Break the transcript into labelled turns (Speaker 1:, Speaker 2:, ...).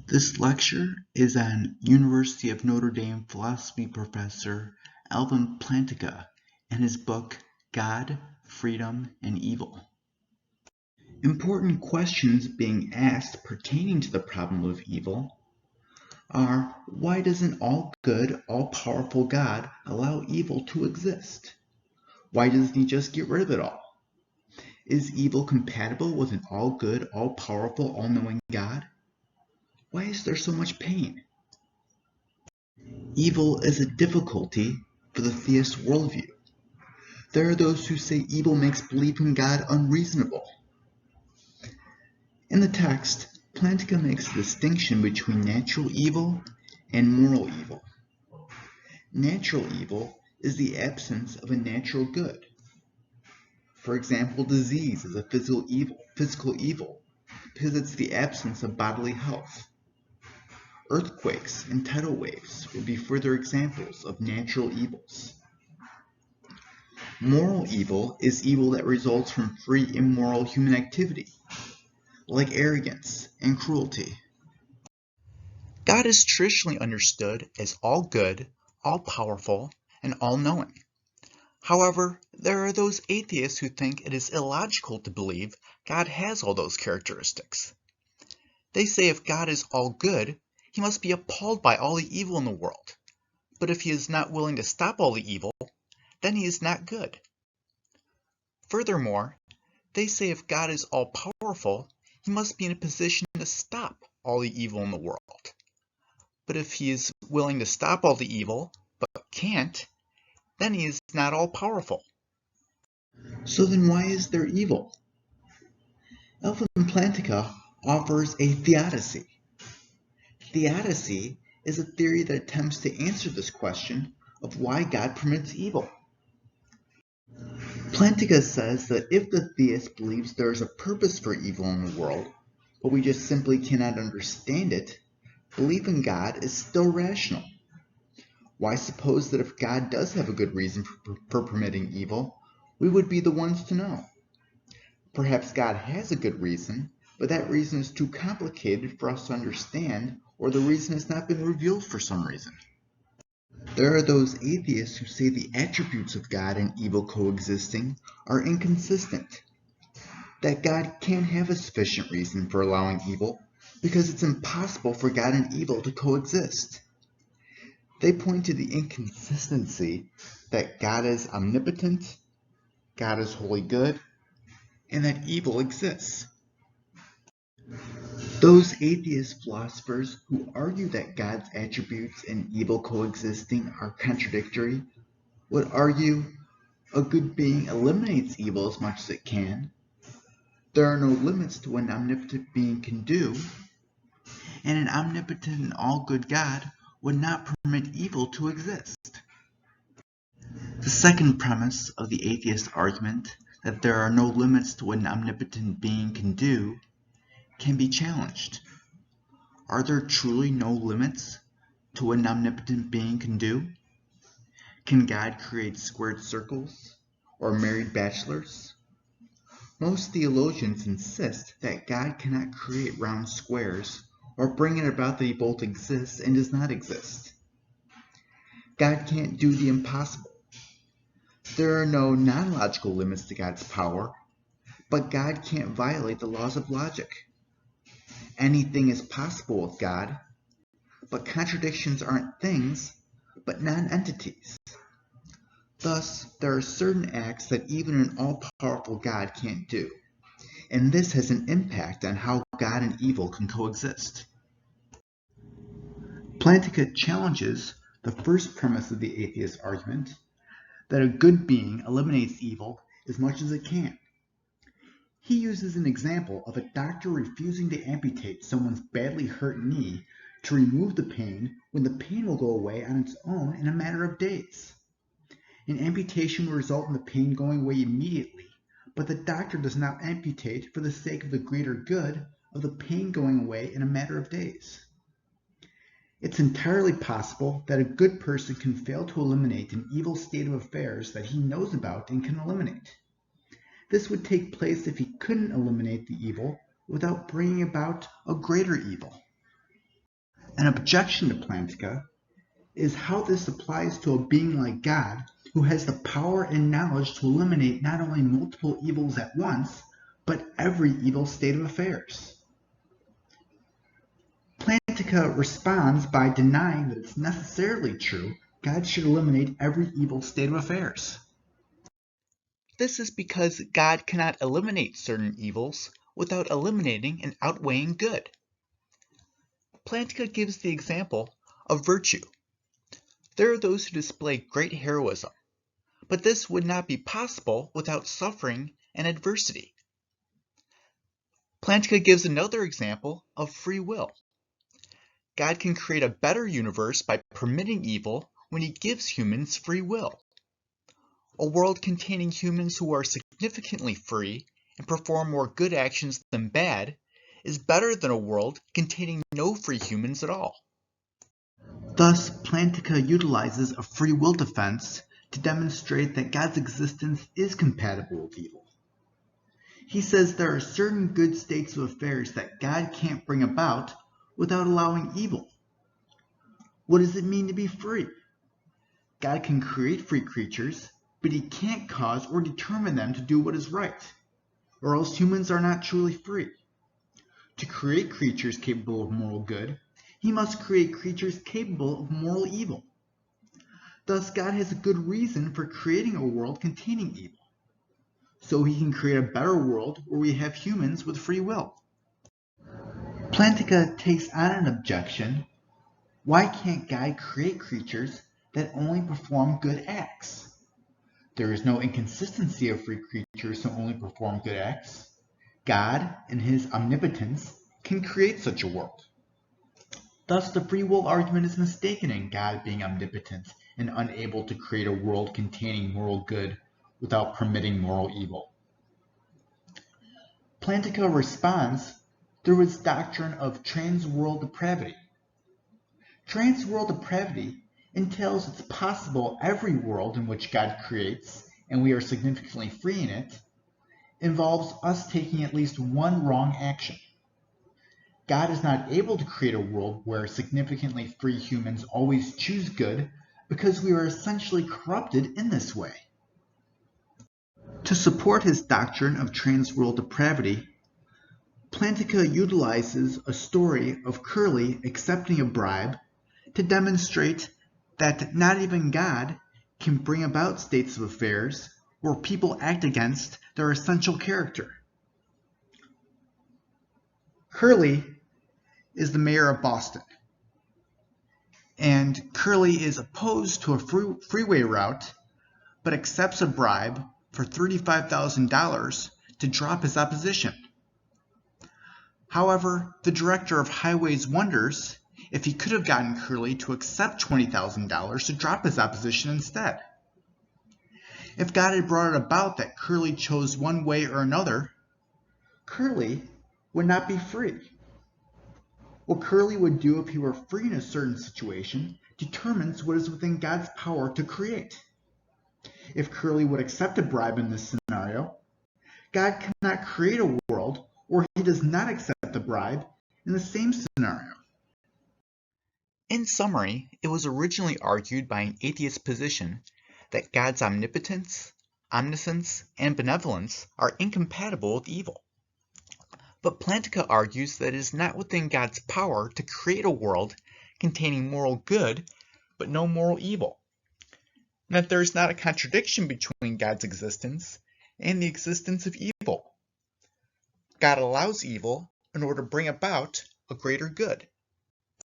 Speaker 1: This lecture is on University of Notre Dame philosophy professor Alvin Plantinga and his book God, Freedom, and Evil. Important questions being asked pertaining to the problem of evil are: why does an all-good, all-powerful God allow evil to exist? Why doesn't he just get rid of it all? Is evil compatible with an all-good, all-powerful, all-knowing God? Why is there so much pain? Evil is a difficulty for the theist worldview. There are those who say evil makes belief in God unreasonable. In the text, Plantinga makes a distinction between natural evil and moral evil. Natural evil is the absence of a natural good. For example, disease is a physical evil because it's the absence of bodily health. Earthquakes and tidal waves would be further examples of natural evils. Moral evil is evil that results from free immoral human activity, like arrogance and cruelty. God is traditionally understood as all good, all powerful, and all knowing. However, there are those atheists who think it is illogical to believe God has all those characteristics. They say if God is all good, he must be appalled by all the evil in the world. But if he is not willing to stop all the evil, then he is not good. Furthermore, they say if God is all powerful, he must be in a position to stop all the evil in the world. But if he is willing to stop all the evil, but can't, then he is not all powerful. So then why is there evil? Alvin Plantinga offers a theodicy. Theodicy is a theory that attempts to answer this question of why God permits evil. Plantinga says that if the theist believes there is a purpose for evil in the world, but we just simply cannot understand it, belief in God is still rational. Why suppose that if God does have a good reason for permitting evil, we would be the ones to know? Perhaps God has a good reason, but that reason is too complicated for us to understand, or the reason has not been revealed for some reason. There are those atheists who say the attributes of God and evil coexisting are inconsistent, that God can't have a sufficient reason for allowing evil because it's impossible for God and evil to coexist. They point to the inconsistency that God is omnipotent, God is wholly good, and that evil exists. Those atheist philosophers who argue that God's attributes and evil coexisting are contradictory would argue a good being eliminates evil as much as it can. There are no limits to what an omnipotent being can do, and an omnipotent and all-good God would not permit evil to exist. The second premise of the atheist argument, that there are no limits to what an omnipotent being can do, can be challenged. Are there truly no limits to what an omnipotent being can do? Can God create squared circles or married bachelors? Most theologians insist that God cannot create round squares or bring it about that he both exists and does not exist. God can't do the impossible. There are no non-logical limits to God's power, but God can't violate the laws of logic. Anything is possible with God, but contradictions aren't things, but non-entities. Thus, there are certain acts that even an all-powerful God can't do, and this has an impact on how God and evil can coexist. Plantinga challenges the first premise of the atheist argument, that a good being eliminates evil as much as it can. He uses an example of a doctor refusing to amputate someone's badly hurt knee to remove the pain when the pain will go away on its own in a matter of days. An amputation will result in the pain going away immediately, but the doctor does not amputate for the sake of the greater good of the pain going away in a matter of days. It's entirely possible that a good person can fail to eliminate an evil state of affairs that he knows about and can eliminate. This would take place if he couldn't eliminate the evil without bringing about a greater evil. An objection to Plantinga is how this applies to a being like God who has the power and knowledge to eliminate not only multiple evils at once, but every evil state of affairs. Plantinga responds by denying that it's necessarily true God should eliminate every evil state of affairs.
Speaker 2: This is because God cannot eliminate certain evils without eliminating and outweighing good. Plantinga gives the example of virtue. There are those who display great heroism, but this would not be possible without suffering and adversity. Plantinga gives another example of free will. God can create a better universe by permitting evil when he gives humans free will. A world containing humans who are significantly free and perform more good actions than bad is better than a world containing no free humans at all.
Speaker 1: Thus, Plantinga utilizes a free will defense to demonstrate that God's existence is compatible with evil. He says there are certain good states of affairs that God can't bring about without allowing evil. What does it mean to be free? God can create free creatures, but he can't cause or determine them to do what is right, or else humans are not truly free. To create creatures capable of moral good, he must create creatures capable of moral evil. Thus, God has a good reason for creating a world containing evil, so he can create a better world where we have humans with free will. Plantinga takes on an objection. Why can't God create creatures that only perform good acts? There is no inconsistency of free creatures who only perform good acts. God, in his omnipotence, can create such a world. Thus, the free will argument is mistaken in God being omnipotent and unable to create a world containing moral good without permitting moral evil. Plantinga responds through his doctrine of trans-world depravity. Trans-world depravity entails it's possible every world in which God creates, and we are significantly free in it, involves us taking at least one wrong action. God is not able to create a world where significantly free humans always choose good because we are essentially corrupted in this way. To support his doctrine of trans-world depravity, Plantinga utilizes a story of Curly accepting a bribe to demonstrate that not even God can bring about states of affairs where people act against their essential character. Curly is the mayor of Boston, and Curly is opposed to a freeway route but accepts a bribe for $35,000 to drop his opposition. However, the director of highways wonders if he could have gotten Curly to accept $20,000 to drop his opposition instead. If God had brought it about that Curly chose one way or another, Curly would not be free. What Curly would do if he were free in a certain situation determines what is within God's power to create. If Curly would accept a bribe in this scenario, God cannot create a world where he does not accept the bribe in the same scenario.
Speaker 2: In summary, it was originally argued by an atheist position that God's omnipotence, omniscience, and benevolence are incompatible with evil. But Plantinga argues that it is not within God's power to create a world containing moral good but no moral evil, and that there is not a contradiction between God's existence and the existence of evil. God allows evil in order to bring about a greater good.